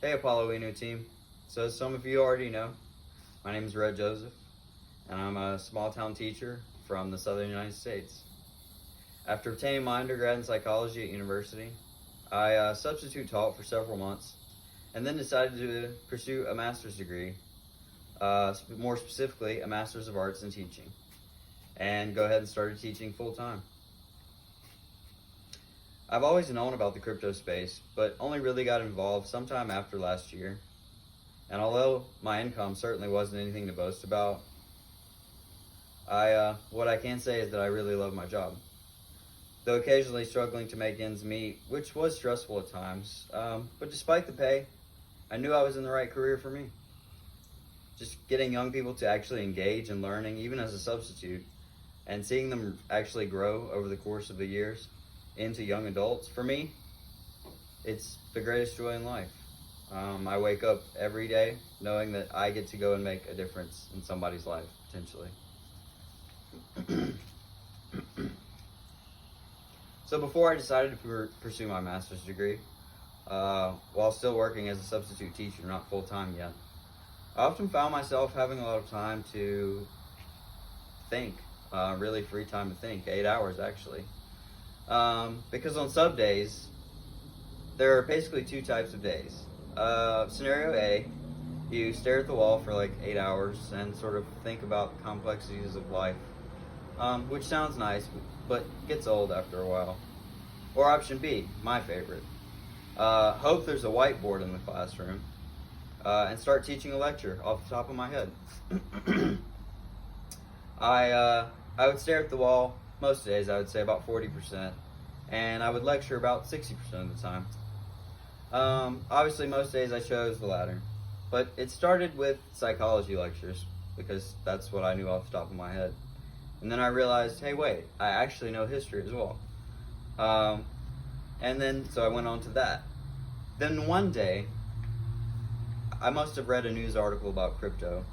Hey Apollo team. So as some of you already know, my name is Rhett, and I'm a small town teacher from the southern United States. After obtaining my undergrad in psychology at university, I substitute taught for several months and then decided to pursue a master's degree, more specifically a Master's of Arts in Teaching, and go ahead and started teaching full time. I've always known about the crypto space, but only really got involved sometime after last year. And although my income certainly wasn't anything to boast about, what I can say is that I really love my job. Though occasionally struggling to make ends meet, which was stressful at times, but despite the pay, I knew I was in the right career for me. Just getting young people to actually engage in learning, even as a substitute, and seeing them actually grow over the course of the years into young adults, for me, it's the greatest joy in life. I wake up every day knowing that I get to go and make a difference in somebody's life, potentially. So before I decided to pursue my master's degree, while still working as a substitute teacher, not full-time yet, I often found myself having a lot of time to think, really free time to think, 8 hours actually. Because on sub days, there are basically two types of days. Scenario A, you stare at the wall for like 8 hours and sort of think about the complexities of life, which sounds nice, but gets old after a while. Or option B, my favorite. Hope there's a whiteboard in the classroom, and start teaching a lecture off the top of my head. I would stare at the wall most days, I would say about 40%, and I would lecture about 60% of the time. Obviously most days I chose the latter, but it started with psychology lectures because that's what I knew off the top of my head. And then I realized, hey wait, I actually know history as well. And then, so I went on to that. Then one day, I must have read a news article about crypto.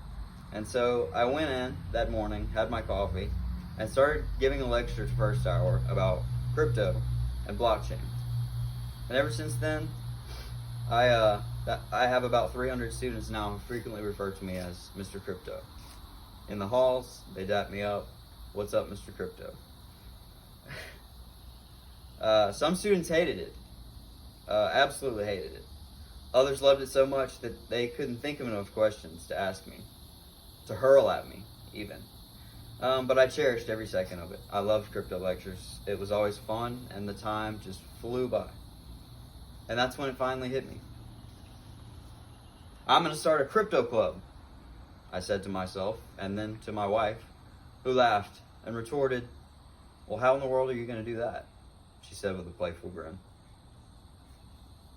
And so I went in that morning, had my coffee, and started giving a lecture the first hour about crypto and blockchain. And ever since then, I have about 300 students now who frequently refer to me as Mr. Crypto. In the halls, they dap me up. What's up, Mr. Crypto? Some students hated it. Absolutely hated it. Others loved it so much that they couldn't think of enough questions to ask me, to hurl at me, even. But I cherished every second of it. I loved crypto lectures. It was always fun, and the time just flew by. And that's when it finally hit me. I'm going to start a crypto club, I said to myself, and then to my wife, who laughed and retorted, well, how in the world are you going to do that? She said with a playful grin.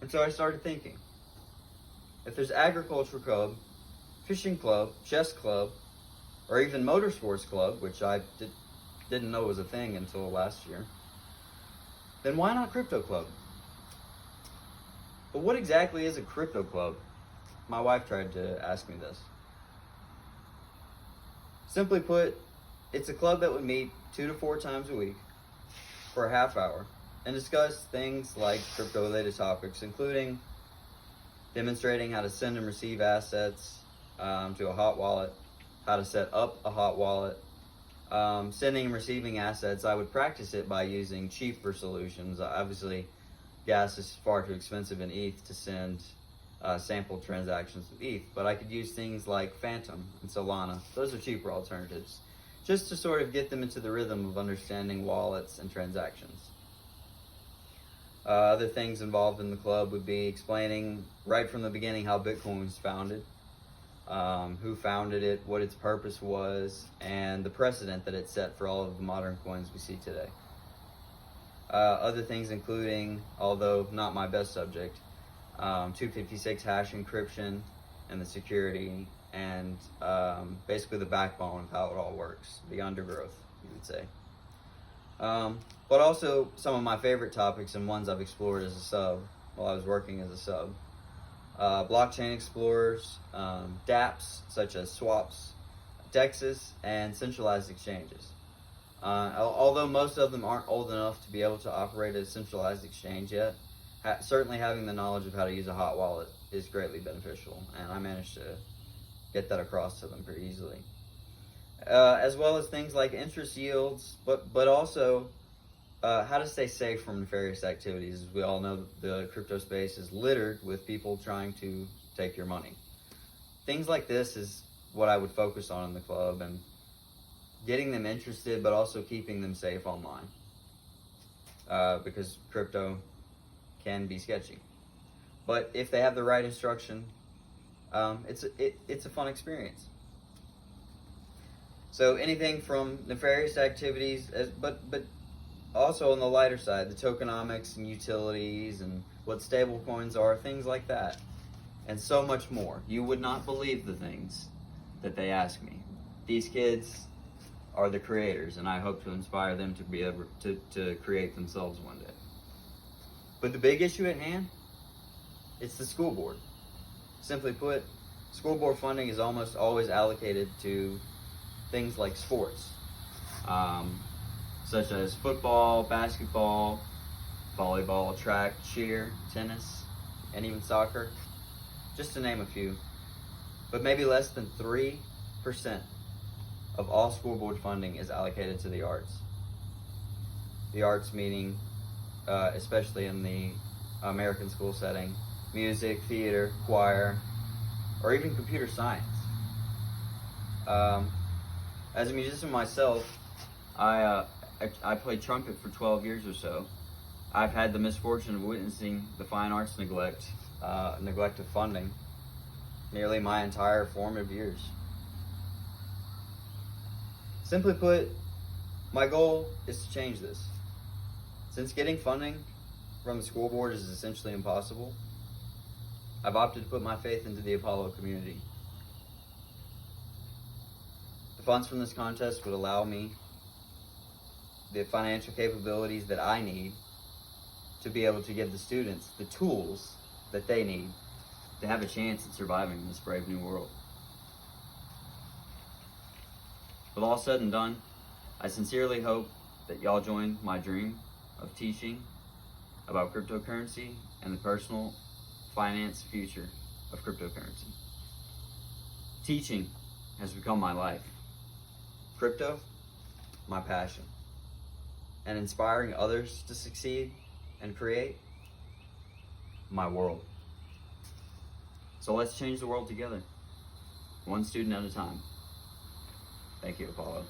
And so I started thinking, if there's agriculture club, fishing club, chess club, or even motorsports club, which I didn't know was a thing until last year, then why not crypto club? But what exactly is a crypto club? My wife tried to ask me this. Simply put, it's a club that would meet 2 to 4 times a week for a half hour and discuss things like crypto-related topics, including demonstrating how to send and receive assets to a hot wallet, how to set up a hot wallet, sending and receiving assets. I would practice it by using cheaper solutions. Obviously, gas is far too expensive in ETH to send sample transactions with ETH, but I could use things like Phantom and Solana. Those are cheaper alternatives, just to sort of get them into the rhythm of understanding wallets and transactions. Other things involved in the club would be explaining right from the beginning how Bitcoin was founded, who founded it, what its purpose was, and the precedent that it set for all of the modern coins we see today. Other things including, although not my best subject, 256 hash encryption and the security and basically the backbone of how it all works, the undergrowth, you would say. But also some of my favorite topics and ones I've explored as a sub while I was working as a sub. Blockchain explorers, dApps such as swaps, DEXs, and centralized exchanges. Although most of them aren't old enough to be able to operate a centralized exchange yet, certainly having the knowledge of how to use a hot wallet is greatly beneficial, and I managed to get that across to them pretty easily. As well as things like interest yields, but also how to stay safe from nefarious activities. As we all know, the crypto space is littered with people trying to take your money. Things like this is what I would focus on in the club, and getting them interested, but also keeping them safe online. Because crypto can be sketchy. But if they have the right instruction, it's a fun experience. So anything from nefarious activities, but also on the lighter side, the tokenomics and utilities and what stable coins are, things like that, and so much more. You would not believe the things that they ask me. These kids are the creators, and I hope to inspire them to be able to create themselves one day. But the big issue at hand, it's the school board. Simply put, school board funding is almost always allocated to things like sports, such as football, basketball, volleyball, track, cheer, tennis, and even soccer, just to name a few. But maybe less than 3% of all school board funding is allocated to the arts. The arts meaning, especially in the American school setting, music, theater, choir, or even computer science. As a musician myself, I played trumpet for 12 years or so. I've had the misfortune of witnessing the fine arts neglect of funding nearly my entire formative years. Simply put, my goal is to change this. Since getting funding from the school board is essentially impossible, I've opted to put my faith into the Apollo community. The funds from this contest would allow me the financial capabilities that I need to be able to give the students the tools that they need to have a chance at surviving in this brave new world. With all said and done, I sincerely hope that y'all join my dream of teaching about cryptocurrency and the personal finance future of cryptocurrency. Teaching has become my life. Crypto, my passion. And inspiring others to succeed and create, my world. So let's change the world together, one student at a time. Thank you, Apollo.